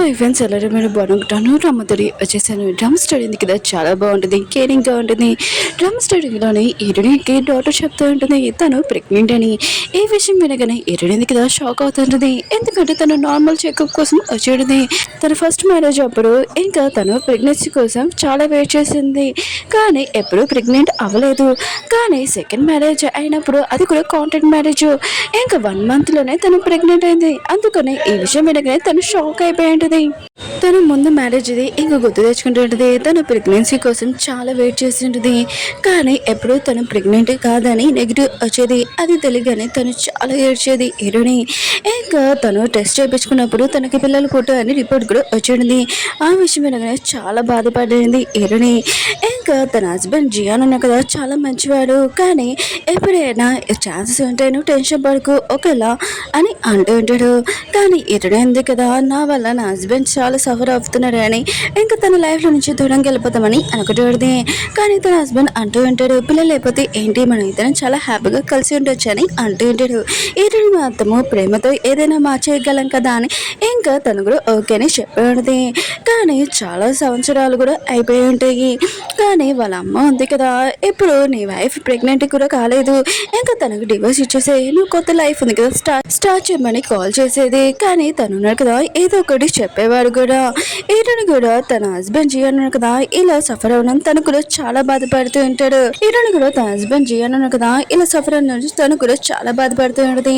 Hi friends, ಎಲ್ಲರೂ మీరు బాగుంటాను. రమ్మతోడి వచ్చేసాను. డ్రమ్ స్టడీ ఉంది కదా, చాలా బాగుంటుంది, కేరింగ్గా ఉంటుంది. డ్రమ్ స్టడీలోని హీరోయిన్కి డాక్టర్ చెప్తూ ఉంటుంది తను ప్రెగ్నెంట్ అని. ఈ విషయం వినగానే హీరోయిన్ కదా షాక్ అవుతుంటుంది. ఎందుకంటే తను నార్మల్ చెకప్ కోసం వచ్చేది. తన ఫస్ట్ మ్యారేజ్ అప్పుడు ఇంకా తను ప్రెగ్నెన్సీ కోసం చాలా వెయిట్ చేసింది, కానీ ఎప్పుడూ ప్రెగ్నెంట్ అవ్వలేదు. కానీ సెకండ్ మ్యారేజ్ అయినప్పుడు అది కూడా కాంట్రాక్ట్ మ్యారేజ్, ఇంకా 1 monthలోనే తను ప్రెగ్నెంట్ అయింది. అందుకనే ఈ విషయం వినగానే తను షాక్ అయిపోయి ఉంటుంది. తను ముందు మ్యారేజ్ ఇది ఇంకా గుర్తు తెచ్చుకుంటుంటుంది. తను ప్రెగ్నెన్సీ కోసం చాలా వెయిట్ చేస్తుంటుంది, కానీ ఎప్పుడూ తను ప్రెగ్నెంట్ కాదని నెగిటివ్ వచ్చేది. అది తెలియగానే తను చాలా ఏడ్చేది హీరోని. ఇంకా తను టెస్ట్ చేయించుకున్నప్పుడు తనకి పిల్లలు పుట్టారు అని రిపోర్ట్ కూడా వచ్చేది. ఆ విషయం వినగానే చాలా బాధపడింది హీరోని. ఇంకా తన హస్బెండ్ జియాన్ ఉన్నా కదా, చాలా మంచివాడు, కానీ ఎప్పుడైనా ఛాన్సెస్ ఉంటాయి, నువ్వు టెన్షన్ పడకు ఒకేలా అని అంటూ ఉంటాడు. కానీ హీరోని ఉంది కదా, నా వల్ల నా హస్బెండ్ చాలా సఫర్ అవుతున్నాడు అని ఇంకా తన లైఫ్లో నుంచి దూరంగా వెళ్ళిపోతామని అనుకుంటుంది. కానీ తన హస్బెండ్ అంటూ ఉంటాడు, పిల్లలు లేకపోతే ఏంటి, మనం ఇద్దరం చాలా హ్యాపీగా కలిసి ఉండొచ్చు అని అంటూ ఉంటాడు. హీరోని మాత్రము ప్రేమతో ఏదైనా మార్చేయగలం కదా అని ఇంకా తను కూడా ఓకే అని చెప్పేది. కానీ చాలా సంవత్సరాలు కూడా అయిపోయి ఉంటాయి. కానీ వాళ్ళ అమ్మ ఉంది కదా, ఇప్పుడు నీ వైఫ్ ప్రెగ్నెంట్ కూడా కాలేదు, ఇంకా తనకు డివోర్స్ ఇచ్చేసే, నువ్వు కొత్త లైఫ్ ఉంది కదా స్టార్ట్ చేయమని కాల్ చేసేది. కానీ తను ఉన్నాడు కదా, ఏదో ఒకటి చెప్పేవాడు కూడా. హీరోని కూడా తన హస్బెండ్ జియాన్ కదా ఇలా సఫర్ అవ్వడం తను కూడా చాలా బాధపడుతూ ఉంటాడు. హీరోని కూడా తన హస్బెండ్ జియాన్ కదా ఇలా సఫర్ అవ్వడం తను కూడా చాలా బాధపడుతూ ఉంటుంది.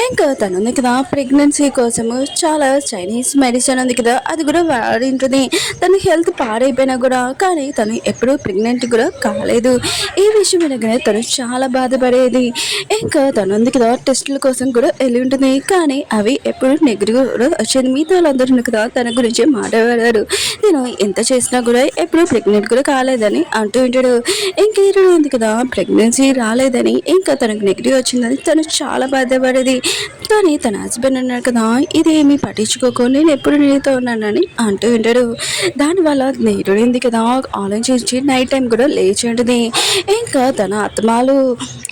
ఇంకా తను ఉంది కదా, ప్రెగ్నెన్సీ కోసము చాలా చైనీస్ మెడిసిన్ ఉంది కదా, అది కూడా వాడి ఉంటుంది. తన హెల్త్ పాడైపోయినా కూడా, కానీ తను ఎప్పుడూ ప్రెగ్నెంట్ కూడా కాలేదు. ఈ విషయం వినగానే తను చాలా బాధపడేది. ఇంకా తను ఉంది కదా, టెస్టుల కోసం కూడా వెళ్ళి ఉంటుంది, కానీ అవి ఎప్పుడు నెగిటివ్ కూడా వచ్చేది. మిగతా వాళ్ళందరూ కదా తన గురించి మాట్లాడారు, నేను ఎంత చేసినా కూడా ఎప్పుడు ప్రెగ్నెంట్ కూడా కాలేదని అంటూ ఉంటాడు. ఇంకా హీరోయిన్ ఉంది కదా, ప్రెగ్నెన్సీ రాలేదని ఇంకా తనకు నెగిటివ్ వచ్చిందని తను చాలా బాధపడేది. కానీ తన హస్బెండ్ అన్నాడు కదా, ఇదేమీ పట్టించుకోకు, నేను ఎప్పుడు నీతో ఉన్నానని అంటూ ఉంటాడు. దానివల్ల హీరోయిన్ ఉంది కదా ఆలోచించి నైట్ టైం కూడా లేచి ఉంటుంది. ఇంకా తన ఆత్మాలు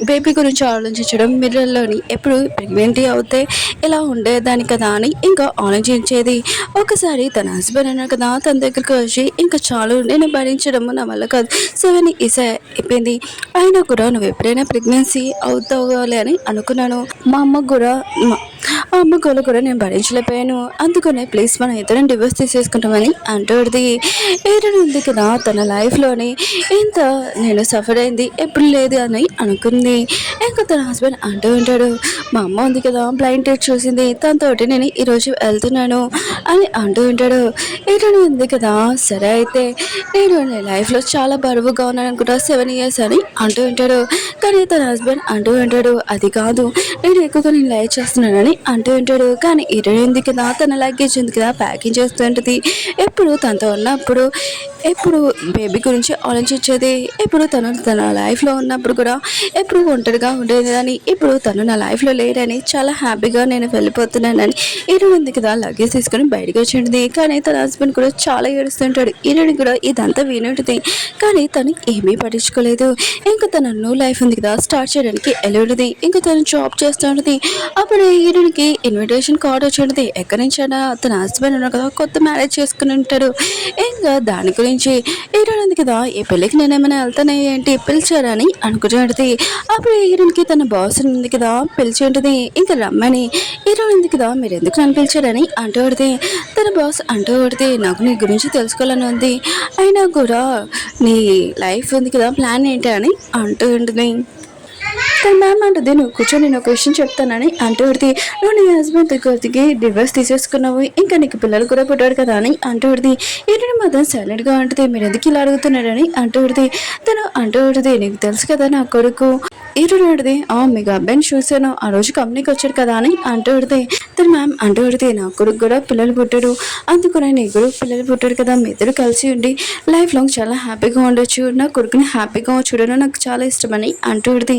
బేబీ గురించి ఆలోచించడం, మిర్రర్లోని ఎప్పుడు ప్రెగ్నెంట్ అవుతే ఇలా ఉండేదాని కదా అని ఇంకా ఆలోచించేది. ఒకసారి తన హస్బెండ్ అన్నాడు కదా, తన దగ్గరికి వచ్చి ఇంకా చాలు, నేను భరించడము నా వల్ల కాదు, 7 years అయిపోయింది, అయినా కూడా నువ్వు ఎప్పుడైనా ప్రెగ్నెన్సీ అవుతావాలి అని అనుకున్నాను. మా అమ్మకు కూడా ఆ అమ్మ గోలు కూడా నేను భరించలేకపోయాను, అందుకనే ప్లీజ్ మనం ఇద్దరం డివోర్స్ తీసేసుకుంటామని అంటుంది. ఏదైనా ఉంది కదా, తన లైఫ్లోని ఇంత నేను సఫర్ అయింది ఎప్పుడు లేదు అని అనుకుంది. ఇంకా తన హస్బెండ్ అంటూ ఉంటాడు, మా అమ్మ ఉంది కదా బ్లైండ్ టెస్ట్ చూసింది, తనతోటి నేను ఈరోజు వెళ్తున్నాను అని అంటూ ఉంటాడు. ఏదైనా ఉంది కదా, సరే అయితే నేను లైఫ్లో చాలా బరువుగా ఉన్నాను అనుకుంటా, 7 years అని అంటూ ఉంటాడు. కానీ తన హస్బెండ్ అంటూ ఉంటాడు, అది కాదు, నేను ఎక్కువగా నేను లైఫ్ చేస్తున్నానని అంటూ ఉంటాడు. కానీ ఇరవై కదా తన లగేజ్ ఉంది కదా ప్యాకింగ్ చేస్తూ ఉంటుంది. ఎప్పుడు తనతో ఉన్నప్పుడు ఎప్పుడు బేబీ గురించి ఆలోచించేది. ఇప్పుడు తను తన లైఫ్లో ఉన్నప్పుడు కూడా ఎప్పుడు ఒంటరిగా ఉండేది అని, ఇప్పుడు తను నా లైఫ్లో లేడని చాలా హ్యాపీగా నేను వెళ్ళిపోతున్నానని ఇరవై కదా లగేజ్ తీసుకొని బయటకు వచ్చింది. కానీ తన హస్బెండ్ కూడా చాలా ఏడుస్తుంటాడు. ఈరోజు కూడా ఇదంతా వినుంటుంది, కానీ తను ఏమీ పట్టించుకోలేదు. ఇంకా తన న్యూ లైఫ్ ఉంది కదా స్టార్ట్ చేయడానికి వెళ్ళి ఉంటుంది. ఇంకా తను జాబ్ చేస్తూ ఉంటుంది. అప్పుడు ఈరోజుకి ఇన్విటేషన్ కార్డ్ వచ్చి ఉంటుంది. ఎక్కడి నుంచి అయినా తన హస్బెండ్ ఉన్నాడు కదా, కొత్త మ్యారేజ్ చేసుకుని ఉంటాడు. ఇంకా దాని గురించి హీరోయిన్ ఉంది కదా, ఈ పెళ్ళికి నేనేమైనా వెళ్తానే ఏంటి పిలిచారని అనుకుంటుంది. అప్పుడు హీరోయిన్కి తన బాస్ ఉంది కదా పిలిచి ఉంటుంది. ఇంకా రమ్మని హీరోయిన్ ఉంది కదా, మీరు ఎందుకు నన్ను పిలిచారని అంటూ పడితే తన బాస్ అంటూ పడితే, నాకు నీ గురించి తెలుసుకోవాలని ఉంది, అయినా కూడా నీ లైఫ్ ఉంది కదా ప్లాన్ ఏంటి అని అంటూ ఉంటుంది. తన మ్యామ్ అంటుంది, నువ్వు కూర్చొని నేను ఒక విషయం చెప్తానని అంటూ పడితే, నువ్వు నీ హస్బెండ్ దగ్గరికి డివోర్స్ తీసేసుకున్నావు, ఇంకా నీకు పిల్లలు కూడా పుట్టాడు కదా అని అంటూ పడితే, ఏంటంటే మాత్రం సైలెంట్గా ఉంటుంది. మీరు ఎందుకు ఇలా అడుగుతున్నాడని అంటూ పడితే తను అంటూ పడితే, నీకు తెలుసు కదా నా కొడుకు ఈరోజు అడితే, మీకు అబ్బాయిని చూశాను, ఆ రోజు కంపెనీకి వచ్చాడు కదా అని అంటూ పడితే తను మ్యామ్ అంటూ పడితే, నా కొడుకు కూడా పిల్లలు పుట్టాడు, అందుకనే నీ కూడా పిల్లలు పుట్టాడు కదా, మీ ఇద్దరు కలిసి ఉండి లైఫ్ లాంగ్ చాలా హ్యాపీగా ఉండొచ్చు, నా కొడుకుని హ్యాపీగా చూడడం నాకు చాలా ఇష్టమని అంటూ పడితే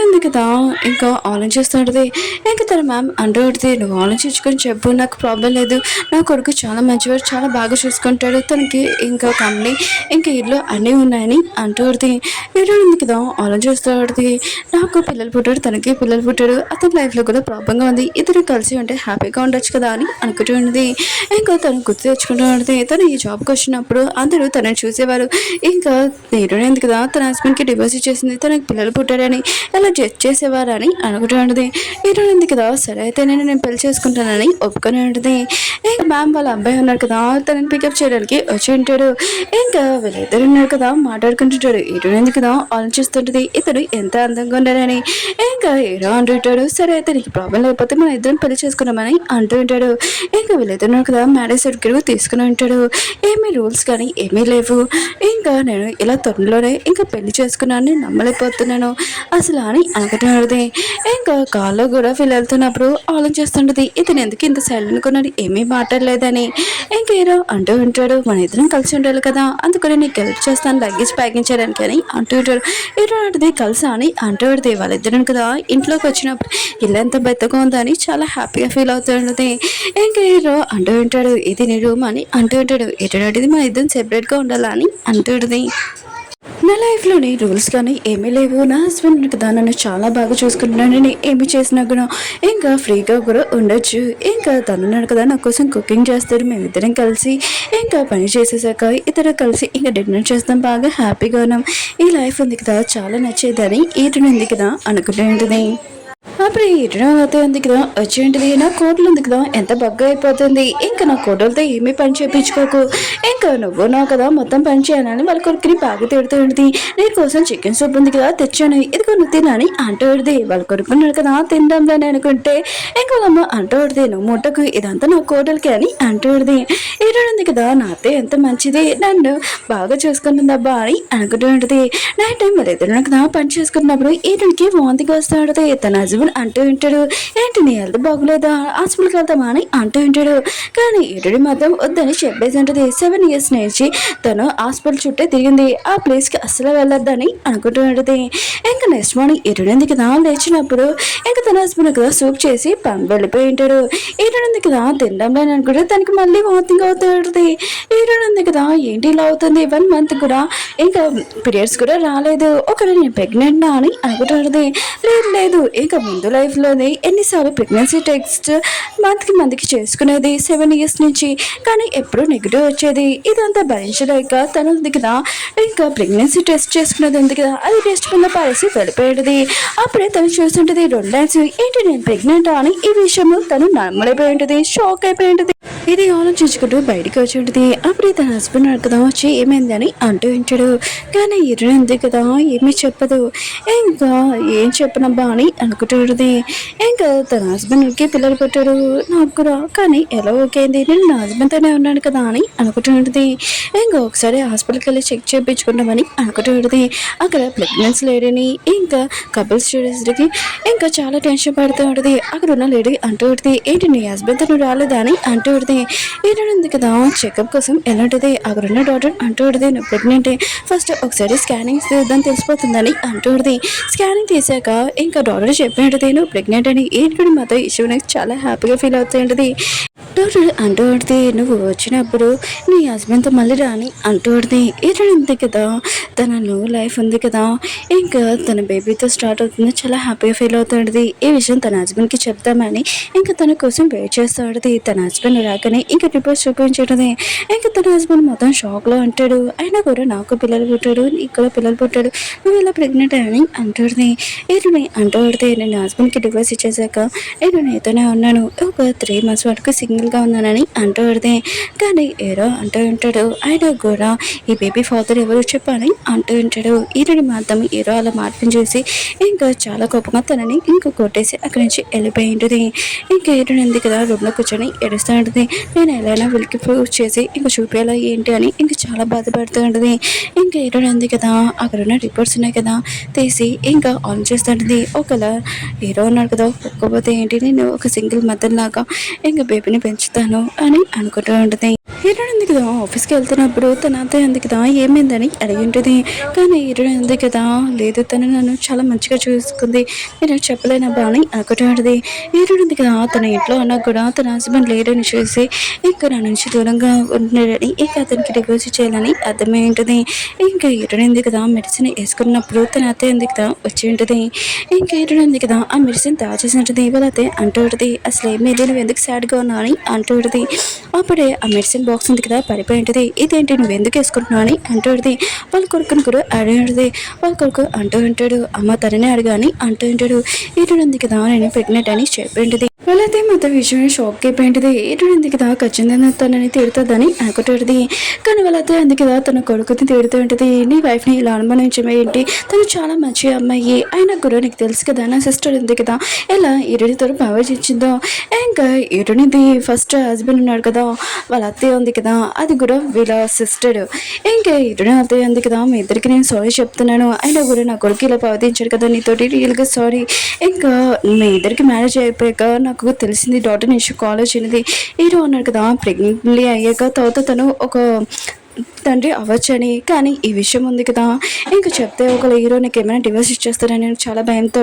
ఉంది కదా ఇంకా ఆలోచిస్తూ ఉంటుంది. ఇంకా తన మ్యామ్ అంటూ ఉంటుంది, నువ్వు ఆలోచించుకొని చెప్పు, నాకు ప్రాబ్లం లేదు, నా కొడుకు చాలా మంచివాడు, చాలా బాగా చూసుకుంటాడు, తనకి ఇంకా కంపెనీ ఇంకా ఇల్లు అన్నీ ఉన్నాయని అంటూ ఉంటుంది. ఉంది కదా ఆలోచిస్తూ ఉంటుంది, నాకు పిల్లలు పుట్టాడు, తనకి పిల్లలు పుట్టాడు, అతని లైఫ్లో కూడా ప్రాబ్లంగా ఉంది, ఇద్దరు కలిసి ఉంటే హ్యాపీగా ఉండొచ్చు కదా అని అనుకుంటూ ఉన్నది. ఇంకా తను గుర్తు తెచ్చుకుంటూ ఉంటుంది, తను ఈ జాబ్కి వచ్చినప్పుడు అందరూ తనని చూసేవారు. ఇంకా నేను కదా తన హస్బెండ్కి డివోర్స్ ఇచ్చేసింది, తనకి పిల్లలు పుట్టారని ఎలా జడ్జ్ చేసేవారని అనుకుంటూ ఉంటుంది. ఉంది కదా సరే అయితే నేను పెళ్లి చేసుకుంటానని ఒప్పుకొని ఉంటుంది. ఇంకా మ్యామ్ వాళ్ళ అబ్బాయి ఉన్నారు కదా తనని పికప్ చేయడానికి వచ్చి ఉంటాడు. ఇంకా వీళ్ళిద్దరు ఉన్నారు కదా మాట్లాడుకుంటుంటాడు. ఉంది కదా ఆలోచిస్తుంటుంది, ఇతడు ఎంత అందంగా ఉన్నారని. ఇంకా హీరో అంటుంటాడు, సరే అయితే నీకు ప్రాబ్లం లేకపోతే మన ఇద్దరం పెళ్లి చేసుకున్నామని అంటూ ఉంటాడు. ఇంకా వీళ్ళిద్దరు ఉన్నారు కదా మ్యారేజ్ సర్టిఫికేట్ తీసుకుని ఉంటాడు. ఏమీ రూల్స్ కానీ ఏమీ లేవు, ఇంకా నేను ఇలా త్వరలోనే ఇంకా పెళ్లి చేసుకున్నాను నమ్మలేకపోతున్నాను అసలు అని అనుకుంటున్నది. ఇంకా కాల్లో కూడా ఫీల్ వెళ్తున్నప్పుడు ఆలోచిస్తుంటది, ఇతను ఎందుకు ఇంత సైలెంట్ కొన్నాడు, ఏమీ మాట్లాడలేదని. ఇంకా హీరో అంటూ ఉంటాడు, మన ఇద్దరం కలిసి ఉండాలి కదా, అందుకని నీకు హెల్ప్ చేస్తాను లగేజ్ ప్యాకింగ్ చేయడానికి అని అంటూ ఉంటాడు. హీరో అంటది కలిసా అని అంటూ ఉంటుంది. వాళ్ళిద్దరం కదా ఇంట్లోకి వచ్చినప్పుడు ఇల్లు ఎంత బెత్తగా ఉందని చాలా హ్యాపీగా ఫీల్ అవుతుంటది. ఇంకా హీరో అంటూ ఉంటాడు, ఇది నీ రూమ్ అని అంటూ ఉంటాడు. ఎటువంటిది మన ఇద్దరం సెపరేట్గా ఉండాలని అంటూ ఉంటుంది. నా లైఫ్లోని రూల్స్ కానీ ఏమీ లేవు, నా హస్బెండ్ కదా నన్ను చాలా బాగా చూసుకుంటున్నాను, నేను ఏమి చేసినా కూడా ఇంకా ఫ్రీగా కూడా ఉండొచ్చు. ఇంకా తనున్నాడు కదా నా కోసం కుకింగ్ చేస్తాడు, మేమిద్దరం కలిసి ఇంకా పని చేసేసాక ఇద్దరు కలిసి ఇంకా డిన్నర్ చేస్తాం, బాగా హ్యాపీగా ఉన్నాం, ఈ లైఫ్ ఉంది కదా చాలా నచ్చేదని ఈటను ఉంది కదా అనుకుంటూ ఉంటుంది. అప్పుడు ఇటడం అయితే ఉంది కదా వచ్చేంటిది, నా కోడలు ఉంది కదా ఎంత బగ్గా అయిపోతుంది, ఇంకా నా కోడలతో ఏమీ పని చేయించుకోకు, ఇంకా నువ్వు నా కదా మొత్తం పని చేయాలని వాళ్ళ కొడుకుని బాగా తిడుతుంది. నీ కోసం చికెన్ సూప్ ఉంది కదా తెచ్చాను, ఇది కొన్ని తినని అంటూడిది. వాళ్ళ కొడుకున్నాడు కదా తిందాంలని అనుకుంటే ఇంకా వాళ్ళమ్మ అంటూడిది, నువ్వు ముట్టకు ఇదంతా నా కోడలికి అని అంటూడిది. ఉంది కదా నాతో ఎంత మంచిది, నన్ను బాగా చూసుకుంటుందబ్బా అని అనుకుంటూ ఉంటుంది. నైట్ టైం మరి ఇద్దరు కదా పని చేసుకున్నప్పుడు ఈటనికి వాంతికి వస్తాడు. తన హస్బెండ్ అంటూ ఉంటాడు, ఏంటి నీ హెల్త్ బాగోలేదా హాస్పిటల్కి వెళ్తామా అని అంటూ ఉంటాడు. కానీ ఇటుడి మాత్రం వద్దని చెప్పేసి ఉంటుంది. 7 years నుంచి తను హాస్పిటల్ చుట్టే తిరిగింది, ఆ ప్లేస్కి అస్సలు వెళ్ళొద్దని అనుకుంటూ ఉంటుంది. ఇంకా నెక్స్ట్ మార్నింగ్ ఇటుడింది కదా లేచినప్పుడు ఇంకా తన హస్బెండ్ కదా సూప్ చేసి పని వెళ్ళిపోయి ఉంటాడు. ఇటుడింది కదా తినడంలో అనుకుంటే తనకి మళ్ళీ వాంతింగ్ అవుతుంది. ఇటుడింది కదా ఏంటి ఇలా అవుతుంది, 1 month కూడా ఇంకా పీరియడ్స్ కూడా రాలేదు, ఒకవేళ నేను ప్రెగ్నెంట్ అని అనుకుంటుంది. లేదు ఇంకా ముందు లైఫ్లోనే ఎన్నిసార్లు ప్రెగ్నెన్సీ టెస్ట్ మంత్కి చేసుకునేది 7 years నుంచి, కానీ ఎప్పుడు నెగిటివ్ వచ్చేది, ఇదంతా భరించలేక తను ఉంది కదా ఇంకా ప్రెగ్నెన్సీ టెస్ట్ చేసుకునేది ఉంది కదా అది టెస్ట్ వల్ల పారేసి వెళ్ళిపోయేది. అప్పుడే తను చూస్తుంటది 2 nights, ఏంటి నేను ప్రెగ్నెంట్ అని ఈ విషయంలో తను నమ్మలేపోయి ఉంటుంది, షాక్ అయిపోయి ఉంటుంది. ఇది ఆలోచించుకుంటూ బయటికి వచ్చి ఉంటుంది. అప్పుడే తన హస్బెండ్ కదా వచ్చి ఏమైంది అని అంటూ ఉంటాడు. కానీ ఇరుంది కదా ఏమీ చెప్పదు. ఇంకా ఏం చెప్పనబ్బా అని అనుకుంటుంది. ఇంకా తన హస్బెండ్కి పిల్లలు పెట్టాడు నాకు కూడా, కానీ ఎలా ఓకేంది, నేను నా హస్బెండ్తోనే ఉన్నాను కదా అని అనుకుంటుంది. ఇంకా ఒకసారి హాస్పిటల్కి వెళ్ళి చెక్ చేయించుకుంటామని అనుకుంటుంది. అక్కడ ప్రెగ్నెన్సీ లేడీని ఇంకా కపుల్స్ స్టూడెంట్స్కి ఇంకా చాలా టెన్షన్ పడుతూ ఉంటుంది. అక్కడ ఉన్న లేడీ అంటూ ఉంటుంది, ఏంటి నీ హస్బెండ్తో రాలేదా అని అంటూ ఉంటుంది. ఏంటంటే కదా చెకప్ కోసం ఎలాంటిది అక్కడ ఉన్న డాక్టర్ అంటూ ఉంటుంది, నువ్వు ప్రెగ్నెంట్, ఫస్ట్ ఒకసారి స్కానింగ్ తీద్దాం తెలిసిపోతుందని అంటూ ఉంటుంది. స్కానింగ్ తీసాక ఇంకా డాక్టర్ చెప్పినట్టు నువ్వు ప్రెగ్నెంట్ అని ఏంటి మాతో ఇష్యూ నాకు చాలా హ్యాపీగా ఫీల్ అవుతుంటుంది. డాక్టర్ అంటూ ఉంటుంది, నువ్వు వచ్చినప్పుడు నీ హస్బెండ్తో మళ్ళీ రాని అంటూ ఉంటుంది. ఏంటంటే కదా తన న్యూ లైఫ్ ఉంది కదా ఇంకా తన బేబీతో స్టార్ట్ అవుతుంది, చాలా హ్యాపీగా ఫీల్ అవుతుంది. ఈ విషయం తన హస్బెండ్కి చెప్తామని ఇంకా తన కోసం వెయిట్ చేస్తూ ఉంటుంది. తన హస్బెండ్ రాకనే ఇంకా రిపోర్ట్స్ చూపించడది. ఇంకా తన హస్బెండ్ మొత్తం షాక్లో అంటాడు, అయినా కూడా నాకు పిల్లలు పుట్టాడు, ఇక్కడ పిల్లలు పుట్టాడు, నువ్వు ఇలా ప్రెగ్నెంట్ అని అంటుంది. ఏంటని అంటూ పడితే నేను హస్బెండ్కి డివోర్స్ ఇచ్చేసాక నేను నీతోనే ఉన్నాను, ఒక 3 months వరకు సింగిల్గా ఉన్నానని అంటూ పడితే, కానీ ఏదో అంటూ ఉంటాడు, అయినా కూడా ఈ బేబీ ఫాదర్ ఎవరు చెప్పని అంటూ ఉంటాడు. ఈయనని మాత్రం ఏదో అలా మార్పుని చూసి ఇంకా చాలా కోపంగా తనని ఇంకా కొట్టేసి అక్కడి నుంచి వెళ్ళిపోయి ఉంటుంది. ఇంకా ఏంటంది కదా రూమ్లో కూర్చొని ఏడుస్తూ ఉంటుంది. నేను ఎలా వీళ్ళకి ప్రూవ్ చేసి ఇంకా చూపేలా ఏంటి అని ఇంకా చాలా బాధపడుతూ ఉంటుంది. ఇంకా ఏంటంది కదా అక్కడ ఉన్న రిపోర్ట్స్ ఉన్నాయి కదా తీసి ఇంకా ఆన్ చేస్తుంటుంది. ఒకలా హీరో ఉన్నాడు కదా ఒక్కపోతే ఏంటి నేను ఒక సింగిల్ మదర్ లాగా ఇంకా బేబీని పెంచుతాను అని అనుకుంటూ ఉంటుంది. హీరోయిన్ ఉంది కదా ఆఫీస్కి వెళ్తున్నప్పుడు తన అత్తయ్య ఉంది కదా ఏమైందని అడిగి ఉంటుంది. కానీ హీరోయిన్ ఉంది కదా లేదు తను నన్ను చాలా మంచిగా చూసుకుంది నేను చెప్పలేనబ్బా అని అనుకుంటూ ఉంటుంది. హీరోయిన్ ఉంది కదా తన ఇంట్లో ఉన్నా కూడా తన హస్బెండ్ లేడని చూసి ఇంకా నా నుంచి దూరంగా ఉంటున్నాడని ఇంకా అతనికి డివోర్స్ చేయాలని అర్థమై ఉంటుంది. ఇంకా హీరోయిన్ ఉంది కదా మెడిసిన్ వేసుకున్నప్పుడు తన అత్తయ్య ఉంది కదా వచ్చి ఉంటుంది. ఇంకా హీరోయిన్ ఉంది కదా ఆ మెడిసిన్ దాచేసి ఉంటుంది. వాళ్ళ అత్తయ్య అంటూ ఉంటుంది అసలు ఏమీ నువ్వు ఎందుకు సాడ్గా ఉన్నావు అని అంటూ ఉంటుంది. అప్పుడే ఆ మెడిసిన్ బాక్స్ ఉంది కదా పడిపోయి ఉంటుంది. ఇదేంటి నువ్వు ఎందుకు వేసుకుంటున్నావు అని అంటూ ఉంటుంది. వాళ్ళ కొడుకుని కూడా అడిగి వాళ్ళ కొడుకు అంటూ ఉంటాడు అమ్మ తననే అడిగా అని అంటూ ఉంటాడు. హీరోయిన్ ఉంది కదా నేను ప్రెగ్నెంట్ అని చెప్పి ఉంటుంది. వాళ్ళైతే మొత్తం విషయం షాక్ అయిపోయింది. హీరోయిన్ ఉంది కదా ఖచ్చితంగా తనని తిడుతుందని అనుకుంటుంది. కానీ వాళ్ళైతే ఉంది కదా తన కొడుకుని తిడుతూ ఉంటుంది. నీ వైఫ్ని ఇలా అనుమానించమే ఏంటి తను చాలా మంచి అమ్మాయి అయినా కూడా నీకు తెలుసు కదా నా సిస్టర్ ఉంది కదా ఎలా హీరోయిన్తో ప్రవేశించిందో ఇంకా హీరోయిన్ది ఫస్ట్ హస్బెండ్ ఉన్నాడు కదా వాళ్ళ అత్తయ్య ఉంది కదా అది కూడా వీళ్ళ సిస్టర్. ఇంకా హీరోయిన్ అత్తయ్య ఉంది కదా మీ ఇద్దరికి నేను సారీ చెప్తున్నాను అయినా కూడా నా కొడుకు ఇలా ప్రవర్తించాడు కదా నీతోటి రియల్గా సారీ. ఇంకా మీ ఇద్దరికి మ్యారేజ్ అయిపోయాక నాకు తెలిసింది డాక్టర్ నుంచి కాలేజ్ అనేది హీరో అన్నాడు కదా ప్రెగ్నెంట్లీ అయ్యాక తర్వాత తను ఒక తండ్రి అవ్వచ్చని. కానీ ఈ విషయం ఉంది కదా ఇంకా చెప్తే ఒకళ్ళు హీరో నాకు ఏమైనా డివోర్స్ ఇచ్చేస్తారని నేను చాలా భయంతో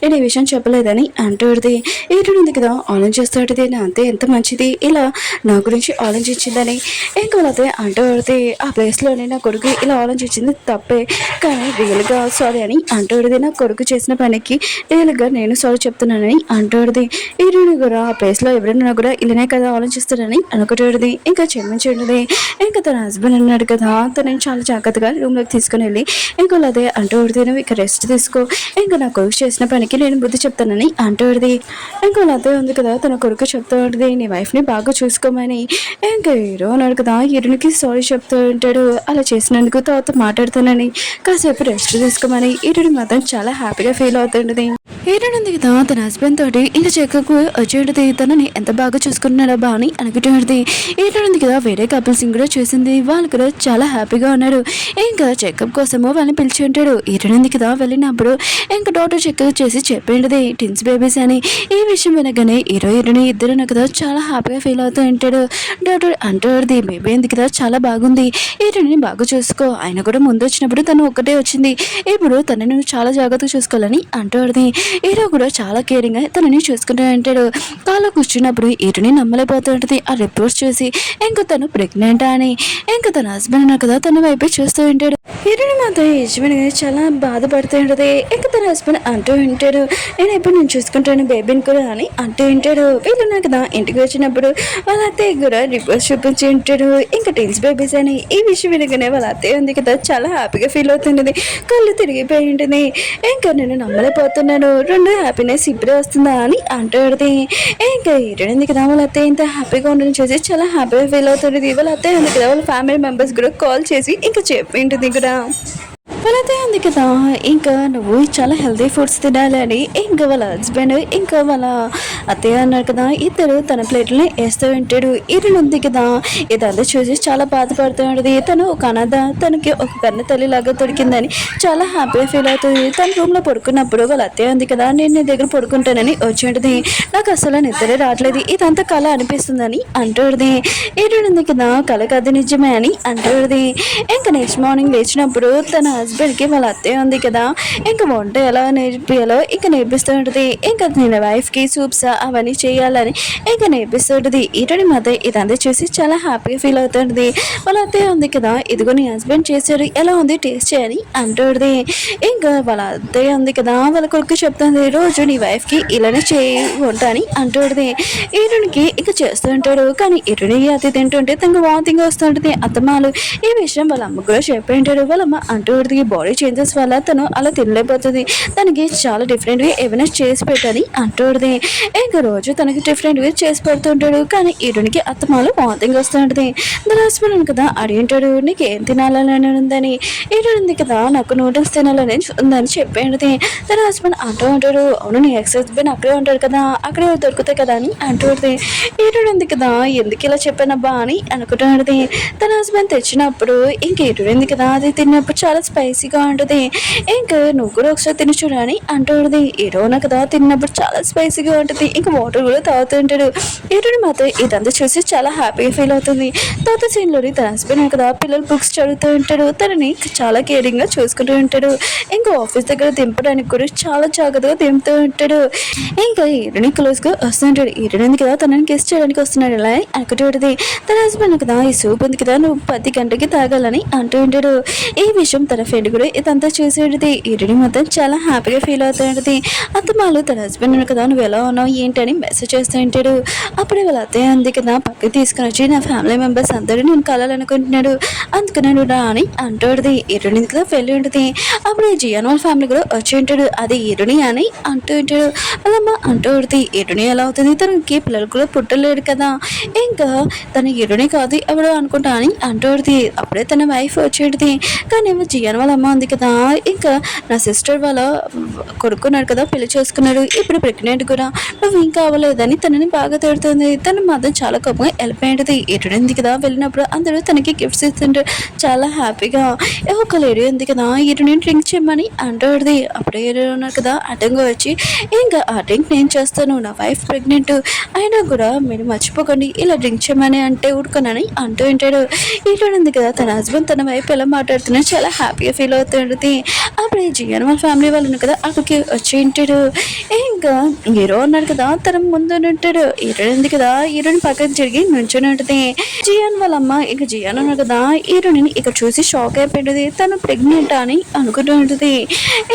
నేను ఈ విషయం చెప్పలేదని అంటుంది. హీరో ఉంది కదా ఆలోచిస్తుంది నా అంతే ఎంత మంచిది ఇలా నా గురించి ఆలోచించిందని. ఇంకా వాళ్ళతో అంటుంది ఆ ప్లేస్లోనే నా కొడుకు ఇలా ఆలోచించింది తప్పే కానీ రియల్గా సారీ అని అంటుంది. నా కొడుకు చేసిన పనికి రియల్గా నేను సారీ చెప్తున్నానని అంటుంది. హీరోని కూడా ఆ ప్లేస్లో ఎవరైనా కూడా ఇలానే కదా ఆలోచిస్తారని అనుకుంటుంది. ఇంకా క్షమించుంటుంది. ఇంకా తన హస్బెండ్ అన్నాడు కదా తనని చాలా జాగ్రత్తగా రూమ్లోకి తీసుకుని వెళ్ళి ఇంకో అదే అంటూ నువ్వు ఇక రెస్ట్ తీసుకో ఇంకా నా కొడుకు చేసిన పనికి నేను బుద్ధి చెప్తానని అంటూ ఇంకో అదే ఉంది కదా తన కొడుకు చెప్తూ ఉంటుంది నీ వైఫ్ని బాగా చూసుకోమని. ఇంకా హీరో అన్నాడు కదా హీరోనికి సారీ చెప్తూ ఉంటాడు అలా చేసినందుకు తర్వాత మాట్లాడుతానని కాసేపు రెస్ట్ తీసుకోమని. హీరోని మాత్రం చాలా హ్యాపీగా ఫీల్ అవుతుంటుంది. హీరోయిన్ ఉంది కదా తన హస్బెండ్ తోటి ఇంకా చెక్కకు వచ్చేది తనని ఎంత బాగా చూసుకుంటున్నాడబ్బా అని అనుకుంటున్నది. హీరోయిన్ ఉంది కదా వేరే కపుల్స్ కూడా చూసింది వాళ్ళు కూడా చాలా హ్యాపీగా ఉన్నారు. ఇంకా చెకప్ కోసము వాళ్ళని పిలిచి ఉంటాడు. హీరోయిన్ ఉంది కదా వెళ్ళినప్పుడు ఇంకా డాక్టర్ చెకప్ చేసి చెప్పిండది ట్విన్స్ బేబీస్ అని. ఈ విషయం వినగానే హీరోయిన్ ఇద్దరు కదా చాలా హ్యాపీగా ఫీల్ అవుతూ ఉంటాడు. డాక్టర్ అంటుంది బేబీ ఉంది కదా చాలా బాగుంది హీరోయిన్ బాగా చూసుకో ఆయన కూడా ముందు వచ్చినప్పుడు తను ఒక్కటే వచ్చింది ఇప్పుడు తనని చాలా జాగ్రత్తగా చూసుకోవాలని అంటుంది. హీరో కూడా చాలా కేరింగ్ గా తనని చూసుకుంటూ ఉంటాడు. కాలో కూర్చున్నప్పుడు హీరోని నమ్మలేకపోతుంటది ఆ రిపోర్ట్స్ చూసి ఇంకా తను ప్రెగ్నెంట్ అని. ఇంకా తన హస్బెండ్ కదా తన వైపే చూస్తూ ఉంటాడు. హీరోని మాత్రం యజమాని చాలా బాధపడుతూ ఉంటుంది. ఇంకా తన హస్బెండ్ అంటూ ఉంటాడు నేను ఎప్పుడు నేను చూసుకుంటాను బేబీని కూడా అని అంటూ ఉంటాడు. వీళ్ళు కదా ఇంటికి వచ్చినప్పుడు వాళ్ళ అత్తయ్య కూడా రిపోర్ట్స్ చూపించి ఉంటాడు ఇంకా ట్విన్స్ బేబీస్ అని. ఈ విషయం వినగానే వాళ్ళ అత్తయ్య ఉంది కదా చాలా హ్యాపీగా ఫీల్ అవుతుంటుంది. కళ్ళు తిరిగిపోయి ఉంటుంది. ఇంకా నేను నమ్మలేకపోతున్నాను రెండు హ్యాపీనెస్ ఇప్పుడే వస్తుందా అని అంటుంది. ఇంకా హీరోయిన్ కదా వాళ్ళ అత్తయ్య ఇంత హ్యాపీగా ఉండడం చూసి చాలా హ్యాపీగా ఫీల్ అవుతుంది. వాళ్ళ అత్తయ్య ఉంది కదా వాళ్ళ ఫ్యామిలీ మెంబర్స్ కూడా కాల్ చేసి ఇంకా చెప్పింటుంది కూడా వాళ్ళైతే ఉంది కదా ఇంకా నువ్వు చాలా హెల్తీ ఫుడ్స్ తినాలని. ఇంకా వాళ్ళ హస్బెండ్ ఇంకా వాళ్ళ అత్తయ్య అన్నారు కదా ఇద్దరు తన ప్లేట్లని వేస్తూ ఉంటాడు. హీరోయిన్ ఉంది కదా ఇదంతా చూసి చాలా బాధపడుతూ ఉంటుంది. తను ఒక అనాథ తనకి ఒక కన్న తల్లిలాగా దొరికిందని చాలా హ్యాపీగా ఫీల్ అవుతుంది. తన రూమ్లో పడుకున్నప్పుడు వాళ్ళ అత్తయ్య ఉంది కదా నేను నీ దగ్గర పడుకుంటానని వచ్చి ఉంటుంది. నాకు అసలు నిద్రే రావట్లేదు ఇదంతా కళ అనిపిస్తుందని అంటుంది. హీరోయిన్ ఉంది కదా కళ కథ నిజమే అని అంటుంది. ఇంకా నెక్స్ట్ మార్నింగ్ లేచినప్పుడు తన హస్బెండ్కి వాళ్ళ అత్తయ్య ఉంది కదా ఇంకా వంట ఎలా నేర్పియాలో ఇంకా నేర్పిస్తూ ఉంటుంది. ఇంకా నేను వైఫ్కి సూప్స్ అవన్నీ చేయాలని ఇంకా నేర్పిస్తూ ఉంటుంది. హీరోయిన్ మధ్య ఇదంతా చూసి చాలా హ్యాపీగా ఫీల్ అవుతుంది. వాళ్ళ అత్తయ్య ఉంది కదా ఇదిగో నీ హస్బెండ్ చేశాడు ఎలా ఉంది టేస్ట్ చేయని అంటుంది. ఇంకా వాళ్ళ అత్తయ్య ఉంది కదా వాళ్ళ కొడుకు చెప్తుంది రోజు నీ వైఫ్కి ఇలానే చేయి వంట అని అంటుంది. హీరోయిన్కి ఇంకా చేస్తూ ఉంటాడు. కానీ హీరోయిన్ అతి తింటుంటే తనకు వాంతింగ్ వస్తుంటుంది. అత్తమాలు ఈ విషయం వాళ్ళ అమ్మ కూడా చెప్పి ఉంటాడు. వాళ్ళమ్మ అంటుంది బాడీ చేంజెస్ వల్ల తను అలా తినలేకపోతుంది తనకి చాలా డిఫరెంట్గా ఏమైనా చేసి పెట్టని అంటుంది. ఇంకా రోజు తనకి డిఫరెంట్గా చేసి పెడుతుంటాడు. కానీ హీరోయిన్కి అత్తమాలు వాంతింగ్ వస్తుంటుంది. తన హస్బెండ్ కదా అడిగింటాడు నీకు ఏం తినాలని ఉందని. హీరోయిన్ ఉంది కదా నాకు నూడిల్స్ తినాలని ఉందని చెప్పేది. తన హస్బెండ్ అంటూ ఉంటాడు అవును నీ ఎక్స్ హస్బెండ్ అక్కడే ఉంటాడు కదా అక్కడే దొరుకుతాయి కదా అని అంటుంది. హీరోయిన్ ఉంది కదా ఎందుకు ఇలా చెప్పానబ్బా అని అనుకుంటున్నది. తన హస్బెండ్ తెచ్చినప్పుడు ఇంక హీరోయిన్ ఉంది కదా అది తిన్నప్పుడు చాలా స్పైసీ స్పైసీగా ఉంటుంది. ఇంకా నువ్వు కూడా ఒకసారి తిని చూడని అంటూ ఉంటుంది. హీరోయిన్ కదా తిన్నప్పుడు చాలా స్పైసీగా ఉంటుంది. ఇంకా వాటర్ కూడా తాగుతూ ఉంటాడు. హీరోయిన్ మాత్రం ఇదంతా చూసి చాలా హ్యాపీగా ఫీల్ అవుతుంది. తర్వాత సీన్లోని తన హస్బెండ్ కదా పిల్లలు బుక్స్ చదువుతూ ఉంటాడు. తనని చాలా కేరింగ్గా చూసుకుంటూ ఉంటాడు. ఇంకా ఆఫీస్ దగ్గర దింపడానికి కూడా చాలా జాగ్రత్తగా దింపుతూ ఉంటాడు. ఇంకా హీరోయిన్ క్లోజ్గా వస్తుంటాడు. హీరోయిన్ కదా తనని కిస్ చేయడానికి వస్తున్నాడు. ఇలా అనుకుంటూ ఉంటుంది. తన హస్బెండ్ కదా ఈ సూప్ ఉంది కదా నువ్వు 10 గంటలకి తాగాలని అంటూ ఉంటాడు. ఈ విషయం తన ఫ్రెండ్ కూడా ఇదంతా చూసి ఉంటుంది. హీరోయిన్ మొత్తం చాలా హ్యాపీగా ఫీల్ అవుతూ ఉంటుంది. అత్తమాలు తన హస్బెండ్ కదా నువ్వు ఎలా ఉన్నావు ఏంటని మెసేజ్ చేస్తూ ఉంటాడు. అప్పుడే వాళ్ళ అత్తయ్య అంది కదా పక్కకి తీసుకుని వచ్చి నా ఫ్యామిలీ మెంబర్స్ అందరూ నేను కలాలనుకుంటున్నాడు అందుకని నువ్వు రా అని అంటుంది. హీరోయిన్ కదా వెళ్ళి ఉంటుంది. అప్పుడు జియాన్ వాళ్ళ ఫ్యామిలీ కూడా వచ్చి ఉంటాడు. అది హీరోయిన్ అని అంటూ ఉంటాడు. వాళ్ళమ్మ అంటూ ఉంటుంది. హీరోయిన్ ఎలా అవుతుంది తనకి పిల్లలు కూడా పుట్టలేడు కదా ఇంకా తన హీరోయిన్ కాదు ఎవడో అనుకుంటా అని అంటూ ఉంటుంది. అప్పుడే తన వైఫ్ వచ్చేది. కానీ ఏమో జియాన్ వాళ్ళ అమ్మ ఉంది కదా ఇంకా నా సిస్టర్ వాళ్ళ కొడుకున్నాడు కదా పెళ్లి చేసుకున్నాడు ఇప్పుడు ప్రెగ్నెంట్ కూడా నువ్వు ఇంకా అవ్వలేదని తనని బాగా తిడుతుంది. తన మాత్రం చాలా కోపంగా వెళ్ళిపోయింది. ఎటువంటి కదా వెళ్ళినప్పుడు అందరూ తనకి గిఫ్ట్స్ ఇస్తుంటారు చాలా హ్యాపీగా. ఒక లేడీ ఉంది కదా హీరోయిన్ డ్రింక్ చేయమని అంటుంది. అప్పుడే ఉన్నారు కదా అడ్డంగా వచ్చి ఇంకా ఆ డ్రింక్ నేను చేస్తాను నా వైఫ్ ప్రెగ్నెంట్ అయినా కూడా మీరు మర్చిపోకండి ఇలా డ్రింక్ చేయమని అంటే ఊడుకోనని అంటూ ఉంటాడు. హీరోయిన్ ఉంది కదా తన హస్బెండ్ తన వైఫ్ ఎలా మాట్లాడుతున్నా చాలా హ్యాపీగా ఫీల్ అవుతుంటుంది. అప్పుడే జియాన్ వాళ్ళ ఫ్యామిలీ వాళ్ళు ఉన్నారు కదా అక్కడికి వచ్చి ఉంటాడు. ఇంకా హీరో ఉన్నారు కదా తన ముందు ఉంటాడు. హీరోయిన్ ఉంది కదా హీరోయిన్ పక్కకి జరిగి నుంచొని ఉంటుంది. జియాన్ వాళ్ళ అమ్మ ఇక జియాన్ ఉన్నారు కదా హీరోయిన్ ఇక చూసి షాక్ అయిపోయింది. తను ప్రెగ్నెంట్ అని అనుకుంటూ ఉంటుంది.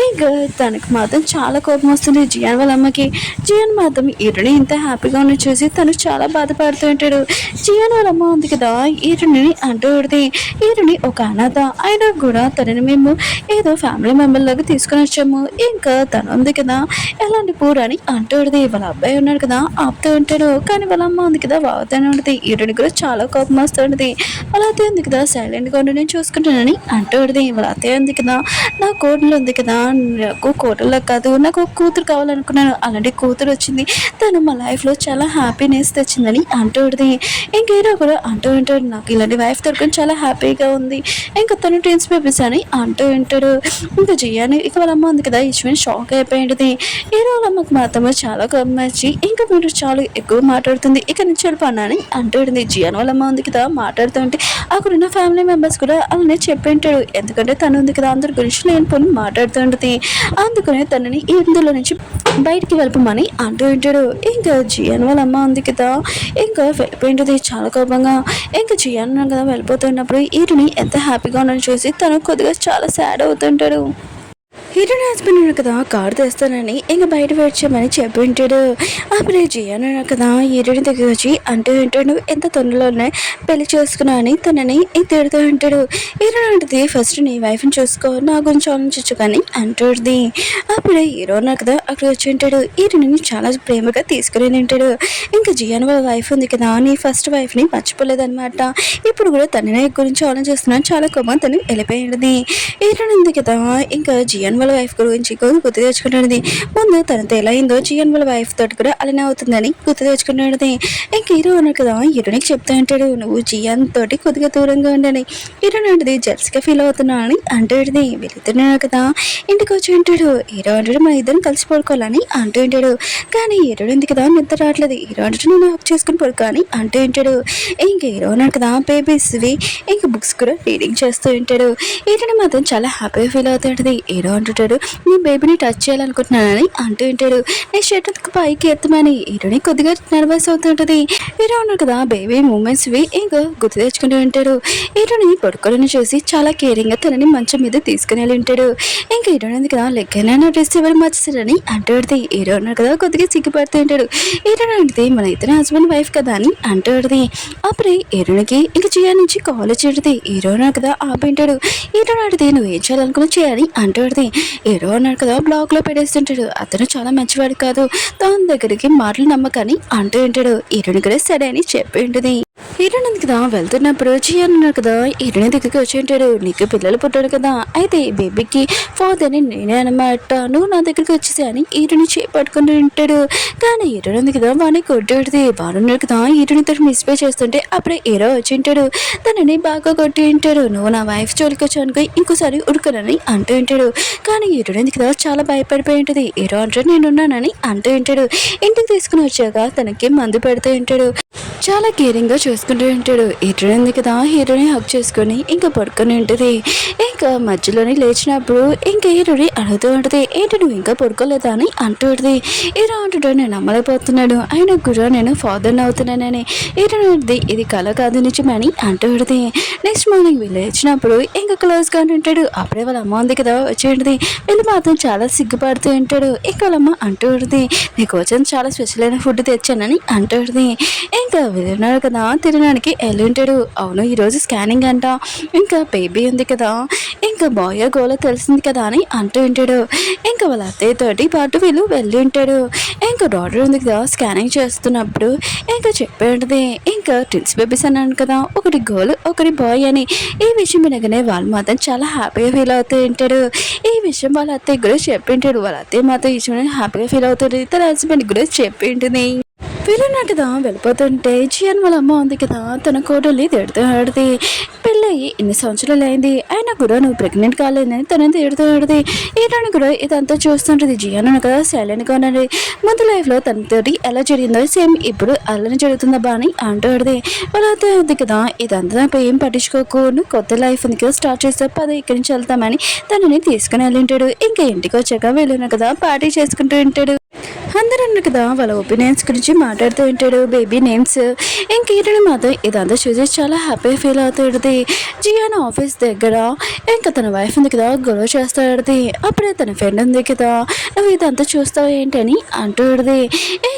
ఇంకా తనకి మాత్రం చాలా కోపం వస్తుంది జియాన్ వాళ్ళ అమ్మకి. జియాన్ మాత్రం హీరోయిన్ ఇంత హ్యాపీగా ఉన్న చూసి తను చాలా బాధపడుతూ ఉంటాడు. జియాన్ వాళ్ళ అమ్మ ఉంది కదా హీరోయిన్ అంటూ ఉంటుంది. హీరోయిన్ ఒక అనాథ అయినా కూడా తనని మేము ఏదో ఫ్యామిలీ మెంబర్ లాగా తీసుకుని వచ్చాము ఇంకా తను ఉంది కదా ఎలాంటి పూర్ అని అంటూ ఉంటుంది. వాళ్ళ అబ్బాయి ఉన్నాడు కదా ఆపుతూ ఉంటాడు. కానీ వాళ్ళ అమ్మ ఉంది కదా వాగుతూనే ఉంటుంది. హీరోయిన్ కూడా చాలా కోపం వస్తూ ఉంటుంది. వాళ్ళ అత్తయ్య ఉంది కదా సైలెంట్గా ఉండి నేను చూసుకుంటానని అంటూ ఉంటుంది. వాళ్ళ అత్తయ్య ఉంది కదా నా కోడలు ఉంది కదా నాకు కోడల్లో కాదు నాకు కూతురు కావాలనుకున్నాను అలాంటి కూతురు వచ్చింది తను మా లైఫ్లో చాలా హ్యాపీనెస్ తెచ్చిందని అంటూ ఉంటుంది. ఇంకేదో కూడా అంటూ ఉంటాడు నాకు ఇలాంటి వైఫ్ దొరకని చాలా హ్యాపీగా ఉంది ఇంకా తను ట్విన్స్ బేబీస్ అని అంటూ ఉంటాడు. ఇంకా జియాని ఇక వాళ్ళ అమ్మ ఉంది కదా ఈశ్వరి షాక్ అయిపోయింది. హీరో వాళ్ళ అమ్మకు మాత్రమే చాలా గమనించి ఇంకా మీరు చాలా ఎక్కువ మాట్లాడుతుంది ఇక నుంచి వెళ్ళిపోనాని అంటుంది. జియాన్ వాళ్ళ అమ్మ ఉంది కదా మాట్లాడుతుంటే అక్కడున్న ఫ్యామిలీ మెంబర్స్ కూడా అలానే చెప్పింటాడు. ఎందుకంటే తను ఉంది కదా అందరి గురించి లేని పని మాట్లాడుతుంటుంది అందుకనే తనని ఇందులో నుంచి బయటికి వెళ్ళిపోమని అంటూ ఉంటాడు. ఇంకా జియాన్ వాళ్ళ అమ్మ ఉంది కదా ఇంకా వెళ్ళిపోయింది చాలా కోపంగా. ఇంకా జియాన్ కదా వెళ్ళిపోతున్నప్పుడు వీటిని ఎంత హ్యాపీగా ఉన్నాను చూసి తను కొద్దిగా చాలా సాడ్ అవుతుంటాడు. హీరోయిన్ హస్బెండ్ ఉన్నాడు కదా కారు తెస్తానని ఇంకా బయట వెయిట్ చేయమని చెప్పి ఉంటాడు. అప్పుడే జియాన్ ఉన్నాడు కదా హీరోయిన్ దగ్గర వచ్చి అంటూ ఉంటాడు నువ్వు ఎంత తొందరలోనే పెళ్లి చేసుకున్నా అని తనని తిడుతూ ఉంటాడు. హీరోయిన్ అంటుంది ఫస్ట్ నీ వైఫ్ని చూసుకో నా గురించి ఆలోచించు కానీ అంటుంది. అప్పుడే హీరో ఉన్నాడు కదా అక్కడ వచ్చి ఉంటాడు. హీరోయిన్ చాలా ప్రేమగా తీసుకుని ఉంటాడు. ఇంకా జియాన్ వాళ్ళ వైఫ్ ఉంది కదా నీ ఫస్ట్ వైఫ్ని మర్చిపోలేదన్నమాట ఇప్పుడు కూడా తననే గురించి ఆలోచిస్తున్నాను చాలా కోపం తను వెళ్ళిపోయింది. హీరోయిన్ ఉంది కదా ఇంకా జియాన్ వాళ్ళ వైఫ్ గురించి గుర్తు తెచ్చుకుంటున్నది. ముందు తనతో ఎలా అయిందో జియాన్ వాళ్ళ వైఫ్ తోటి కూడా అలానే అవుతుందని గుర్తు తెచ్చుకుంటున్నది. ఇంక హీరో అన్నాడు కదా హీరోనికి చెప్తా ఉంటాడు నువ్వు జియాన్ తోటి కొద్దిగా దూరంగా ఉండని. హీరోయిన్ అంటది జెల్స్గా ఫీల్ అవుతున్నా అని అంటాడుది. వెళుతున్నాడు కదా ఇంటికి వచ్చి ఉంటాడు. హీరో అంటాడు మన ఇద్దరం కలిసి పడుకోవాలని అంటూ ఉంటాడు. కానీ హీరో ఉంది కదా నిద్ర రావట్లేదు. హీరో అంటాడు నేను హక్ చేసుకుని పడుకో అని అంటూ ఉంటాడు. ఇంక హీరో అన్నాడు కదా బేబీస్వి ఇంక బుక్స్ కూడా రీడింగ్ చేస్తూ ఉంటాడు. హీరోని మాత్రం చాలా హ్యాపీగా ఫీల్ అవుతుంటది. హీరో అంటుంటాడు నీ బేబీని టచ్ చేయాలనుకుంటున్నానని అంటూ ఉంటాడు. నీ షర్ట్ పైకి ఎత్తమని హీరోని కొద్దిగా నర్వస్ అవుతుంటది. హీరో అన్నాడు కదా బేబీ మూమెంట్స్వి ఇంకా గుర్తు తెచ్చుకుంటూ ఉంటాడు. హీరోని పడుకోవాలని చూసి చాలా కేరింగ్గా తనని మంచం మీద తీసుకుని వెళ్ళి ఉంటాడు. ఇంకా హీరో ఉంది కదా లెక్కన డ్రెస్ ఎవరు మార్చేసారని అంటుంది. హీరో అన్నాడు కదా కొద్దిగా సిగ్గుపడుతూ ఉంటాడు. హీరో అంటే మన ఇద్దరు హస్బెండ్ వైఫ్ కదా అని అంటుంది. అప్పుడే హీరోనికి ఇంకా జియా నుంచి కాల్ వచ్చేది. హీరో అన్నాడు కదా ఆపింటాడు. హీరో అడిగితే నువ్వు ఏం చేయాలనుకున్నా చేయాలి అంటుంది. హీరో అన్నాడు కదా బ్లాక్ లో పెట్టేస్తుంటాడు. అతను చాలా మంచివాడు కాదు తన దగ్గరికి మాటలు నమ్మకని అంటూ ఉంటాడు. హీరోని కూడా సరే అని చెప్పి ఉంటుంది. హీరోయిన్ కదా వెళ్తున్నప్పుడు జియాన్ ఉన్నారు కదా హీరోయిన్ దగ్గరికి వచ్చి ఉంటాడు. నీకు పిల్లలు పుట్టాడు కదా, అయితే ఈ బేబీకి ఫాదర్ని నేనే అనమాట, నువ్వు నా దగ్గరికి వచ్చేసి అని హీరోని చేపట్టుకుని ఉంటాడు. కానీ హీరోయిన్ ఉంది కదా వాడిని కొట్టాడుది. వాడున్నాడు కదా హీరోని తను మిస్పే చేస్తుంటే అప్పుడే హీరో వచ్చి ఉంటాడు. తనని బాగా కొట్టి ఉంటాడు. నువ్వు నా వైఫ్ జోలికి వచ్చావు అనుకో ఇంకోసారి ఉడకనని అంటూ ఉంటాడు. కానీ హీరోయిన్ కదా చాలా భయపడిపోయి ఉంటుంది. హీరో అంటే నేనున్నానని అంటూ ఉంటాడు. ఇంటికి తీసుకుని వచ్చాక తనకి మందు పెడుతూ ఉంటాడు. చాలా కేరింగ్గా చూసుకుంటూ ఉంటాడు. హీరోయిన్ ఉంది కదా హీరోని హక్ చేసుకొని ఇంకా పడుకొని ఉంటుంది. ఇంకా మధ్యలోనే లేచినప్పుడు ఇంకా హీరోని అడుగుతూ ఉంటుంది, ఏంటి నువ్వు ఇంకా పడుకోలేదా అని అంటూ ఉంటుంది. హీరో అంటుంటాడు, నేను నమ్మలేకపోతున్నాడు, అయినా కూడా నేను ఫాదర్ని అవుతున్నానని. హీరోయిన్ ఉంటుంది, ఇది కళ కాదు నిజమని అంటూ ఉంటుంది. నెక్స్ట్ మార్నింగ్ వీళ్ళు లేచినప్పుడు ఇంకా క్లోజ్గా ఉంటాడు. అప్పుడే వాళ్ళ అమ్మ ఉంది కదా వచ్చి ఉంటుంది. వీళ్ళు మాత్రం చాలా సిగ్గుపడుతూ ఉంటాడు. ఇంకా వాళ్ళమ్మ అంటూ ఉంటుంది, నీకోసం చాలా స్పెషల్ అయిన ఫుడ్ తెచ్చానని అంటూ ఉంటుంది. ఇంకా వెళ్ళినాడు కదా తినడానికి వెళ్ళి ఉంటాడు. అవును ఈరోజు స్కానింగ్ అంట, ఇంకా బేబీ ఉంది కదా, ఇంకా బాయ్ గోలో తెలిసింది కదా అని అంటూ ఉంటాడు. ఇంకా వాళ్ళ అత్తయ్యతోటి పాటు వీళ్ళు వెళ్ళి ఉంటాడు. ఇంకా డాక్టర్ ఉంది కదా స్కానింగ్ చేస్తున్నప్పుడు ఇంకా చెప్పి ఉంటుంది, ఇంకా ట్విన్స్ బేబీస్ అన్నాను కదా, ఒకటి గర్ల్ ఒకటి బాయ్ అని. ఈ విషయం వినగానే వాళ్ళు మాత్రం చాలా హ్యాపీగా ఫీల్ అవుతూ ఉంటాడు. ఈ విషయం వాళ్ళ అత్తయ్య కూడా చెప్పి ఉంటాడు. వాళ్ళ అత్తయ్య మాత్రం ఈ విషయం హ్యాపీగా ఫీల్ అవుతుంది. తన హస్బెండ్ కూడా చెప్పి ఉంటుంది. వీళ్ళున్నట్టుగా వెళ్ళిపోతుంటే జియాన్ వాళ్ళ అమ్మ ఉంది కదా తన కోడల్ని తిడుతూ ఆడితే, పెళ్ళయి ఎన్ని సంవత్సరాలు అయింది అయినా కూడా నువ్వు ప్రెగ్నెంట్ కాలేదని తనని తిడుతూ ఆడితే. ఈరోజు కూడా ఇదంతా చూస్తుంటుంది. జియాన్ కదా సైలెంట్గా ఉన్నది. ముందు లైఫ్లో తనతోటి ఎలా జరిగిందో సేమ్ ఇప్పుడు అలానే జరుగుతుందా అని అంటూ ఆడితే. వాళ్ళ అత్తయ్య ఉంది కదా ఇదంతా నాకు ఏం పట్టించుకోకు, నువ్వు కొత్త లైఫ్ ఉంది కదా స్టార్ట్ చేస్తే పదే ఇక్కడి నుంచి వెళ్తామని తనని తీసుకుని వెళ్ళి ఉంటాడు. ఇంకా ఇంటికి వచ్చాక వెళ్ళిన కదా పార్టీ చేసుకుంటూ ఉంటాడు. అందరూ అన్నారు కదా వాళ్ళ ఒపీనియన్స్ గురించి మాట్లాడుతూ ఉంటాడు. బేబీ నేమ్స్ ఇంక హీరోని మాత్రం ఇదంతా చూసి చాలా హ్యాపీ ఫీల్ అవుతాడుది. జియాన్ ఆఫీస్ దగ్గర ఇంకా తన వైఫ్ ఉంది కదా గొడవ చేస్తాడుది. అప్పుడే తన ఫ్రెండ్ ఉంది కదా, నువ్వు ఇదంతా చూస్తావు ఏంటని అంటాడుది.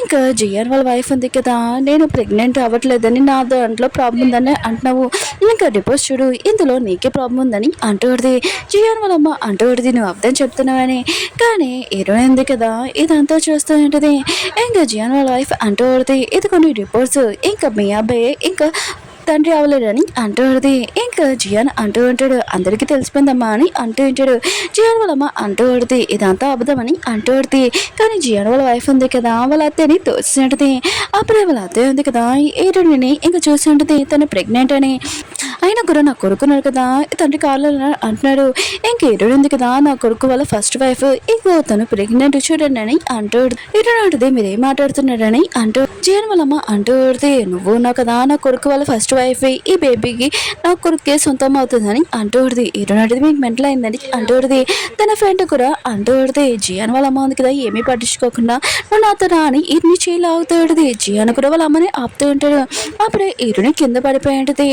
ఇంకా జియాన్ వాళ్ళ వైఫ్ ఉంది కదా, నేను ప్రెగ్నెంట్ అవ్వట్లేదని నా దాంట్లో ప్రాబ్లం ఉందని అంటున్నావు, ఇంకా డిపోజ్ చూడు ఇందులో నీకే ప్రాబ్లం ఉందని అంటాడుది. జియాన్ వాళ్ళ అమ్మ అంటాడుది, నువ్వు అర్థం చెప్తున్నావని. కానీ హీరోయిన్ ఉంది కదా ఇదంతా చూస్తూ ఉంటుంది. ఇంకా జియాన్ వాళ్ళ వైఫ్ అంటూ పడుతుంది, ఇది కొన్ని రిపోర్ట్స్ ఇంకా మీ అబ్బాయి ఇంకా తండ్రి అవ్వలేడని అంటూ ఉంటుంది. ఇంకా జియాన్ అంటూ ఉంటాడు, అందరికీ తెలిసిపోయిందమ్మా అని అంటూ ఉంటాడు. జియాన్ వాళ్ళమ్మ అంటూ పడుతుంది, ఇదంతా అబద్ధమని అంటూ పడుతుంది. కానీ జియాన్ వాళ్ళ వైఫ్ ఉంది కదా వాళ్ళ అత్తని తోచినట్టుది. అప్పుడే వాళ్ళ అత్తయ్య ఉంది కదా ఏడుని ఇంకా చూసి ఉంటుంది తను ప్రెగ్నెంట్ అని. అయినా కూడా నా కొడుకున్నాడు కదా తండ్రి కాళ్ళు అంటున్నాడు. ఇంకా ఏడు ఉంది కదా నా కొడుకు వాళ్ళ ఫస్ట్ వైఫ్ ఇంకో తను ప్రెగ్నెంట్ చూడండి అని అంటూ ఏడు అంటుంది, మీరేం మాట్లాడుతున్నాడని అంటూ జియాన్ వాళ్ళమ్మ అంటూ పడితే, నువ్వు నా కదా నా కొడుకు వాళ్ళ ఫస్ట్ వైఫ్, ఈ బేబీకి నా కొడుకే సొంతం అవుతుందని అంటూ పడుతుంది. ఏడు అంటుంది, మీకు మెంటల్ అయిందని అంటూ పడుతుంది. తన ఫ్రెండ్ కూడా అంటూ పడితే, జియాన్ వాళ్ళ అమ్మ ఉంది కదా ఏమీ పట్టించుకోకుండా నువ్వు నాతో రాని ఇన్ని చేయాలి ఆగుతూ ఉంటుంది. జియాన్ కూడా వాళ్ళ అమ్మని ఆపుతూ ఉంటాడు. అప్పుడే ఏడుని కింద పడిపోయి ఉంటుంది.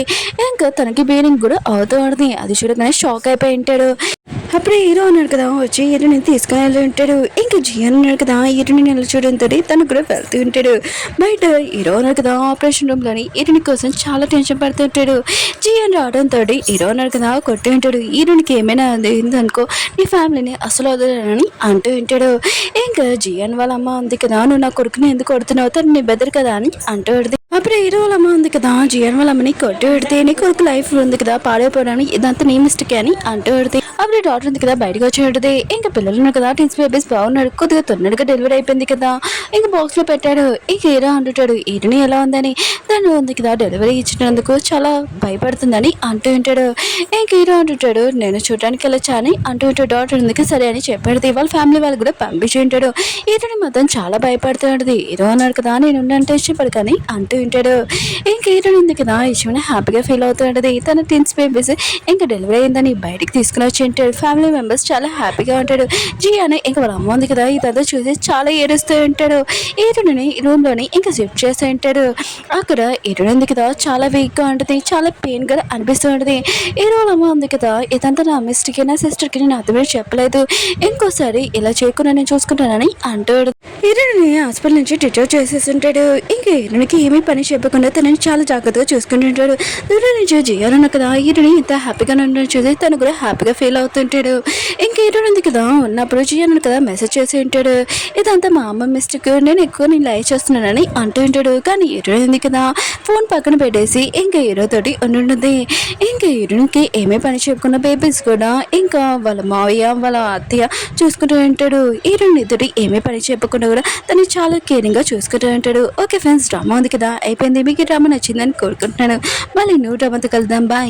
ఇంకా తనకి బీరింగ్ కూడా అవుతూ ఉంటుంది. అది చూడగానే షాక్ అయిపోయి ఉంటాడు. అప్పుడు హీరో అన్నాడు కదా వచ్చి హీరోని తీసుకుని వెళ్ళి ఉంటాడు. ఇంకా జియాన్ అన్నాడు కదా హీరోని నిలచూడంతో తను కూడా వెళ్తూ ఉంటాడు. బయట హీరో అన్నాడు కదా ఆపరేషన్ రూమ్లోని హీరోని కోసం చాలా టెన్షన్ పడుతూ ఉంటాడు. జియాన్ రావడంతో హీరో అన్నాడు కదా కొట్టి ఉంటాడు, హీరోనికి ఏమైనా అయిందనుకో నీ ఫ్యామిలీని అసలు వదలని అంటూ ఉంటాడు. ఇంకా జియాన్ వాళ్ళ అమ్మ ఉంది కదా, నువ్వు నా కొడుకుని ఎందుకు కొడుతున్నావు, తను నీ బెదరు కదా అని అంటూ అప్పుడు హీరో వాళ్ళ అమ్మ ఉంది కదా జియాన్ వాళ్ళ అమ్మని కొట్టి పెడితే, నీ కొడుకు లైఫ్ ఉంది కదా పాడైపోవడానికి ఇదంతా నీ మిస్టేక్ అని అంటూ పెడితే. అప్పుడు డాక్టర్ ఉంది కదా బయటకు వచ్చి ఉంటుంది. ఇంకా పిల్లలు ఉన్నారు కదా ట్విన్స్ బేబీస్ బాగున్నాడు, కొద్దిగా తొందరగా డెలివరీ అయిపోయింది కదా, ఇంకా బాక్స్ లో పెట్టాడు. ఇంక హీరో అంటుంటాడు హీరోని ఎలా ఉందని. తను ఉంది కదా డెలివరీ ఇచ్చినందుకు చాలా భయపడుతుందని అంటూ ఉంటాడు. ఇంక హీరో అంటుంటాడు, నేను చూడడానికి వెళ్ళొచ్చా అని అంటూ ఉంటాడు. డాక్టర్ ఉంది సరే అని చెప్పాడు. వాళ్ళ ఫ్యామిలీ వాళ్ళు కూడా పంపించి ఉంటాడు. హీరోని మాత్రం చాలా భయపడుతూ ఉంటుంది. హీరో అన్నాడు కదా నేను అంటే ఇష్టపడు కానీ అంటూ ఉంటాడు. ఇంక హీరోయిన్ ఉంది కదా ఇష్టమైన హ్యాపీగా ఫీల్ అవుతూ ఉంటుంది. తన ట్విన్స్ బేబీస్ ఇంకా డెలివరీ అయిందని బయటికి తీసుకుని వచ్చి ఉంటాడు. ఫ్యామిలీ మెంబర్స్ చాలా హ్యాపీగా ఉంటాడు. జియాన్ ఇంకా వాళ్ళ అమ్మ ఉంది కదా ఇదంతా చూసి చాలా ఏడుస్తూ ఉంటాడు. హీరోయిని రూమ్ లోని ఇంకా షిఫ్ట్ చేస్తూ ఉంటాడు. అక్కడ హీరోయిన్ ఉంది కదా చాలా వీక్ గా ఉంటుంది, చాలా పెయిన్ గా అనిపిస్తూ ఉంటుంది. హీరో వాళ్ళ అమ్మ ఉంది కదా ఇదంతా నా మిస్టేక్ నా సిస్టర్ కి నేను అర్థమే చెప్పలేదు, ఇంకోసారి ఇలా చేయకుండా నేను చూసుకుంటానని అంటాడు. హీరోయిని హాస్పిటల్ నుంచి డిటోర్ చేసేసి ఉంటాడు. ఇంకా హీరోయిన్కి ఏమీ పని చెప్పకుండా తనని చాలా జాగ్రత్తగా చూసుకుంటుంటాడు. దూరం నుంచి జియాలన్న కదా హీరోని ఇంత హ్యాపీగా ఉండడం చూసి తను కూడా హ్యాపీగా ఫీల్ అవుతుంటాడు. ఇంకా హీరోని ఉంది కదా ఉన్నప్పుడు జియాలన్న కదా మెసేజ్ చేసి ఉంటాడు, ఇదంతా మా అమ్మ మిస్టేక్, నేను లైక్ చేస్తున్నానని అంటూ ఉంటాడు. కానీ హీరో ఉంది కదా ఫోన్ పక్కన పెట్టేసి ఇంకా హీరోతోటి ఉండుంటుంది. ఇంకా హీరోకి ఏమీ పని చెప్పుకున్న బేబీస్ కూడా ఇంకా వాళ్ళ మావయ్య వాళ్ళ అత్తయ్య చూసుకుంటూ ఉంటాడు. హీరోని తోటి ఏమీ పని చెప్పకుండా కూడా తను చాలా కేరింగ్గా చూసుకుంటూ ఉంటాడు. ఓకే ఫ్రెండ్స్, డ్రామా ఉంది కదా అయిపోయింది. మీకు డ్రామా నచ్చిందని కోరుకుంటున్నాను. మళ్ళీ న్యూ డ్రామాతో కలుద్దాం. బాయ్.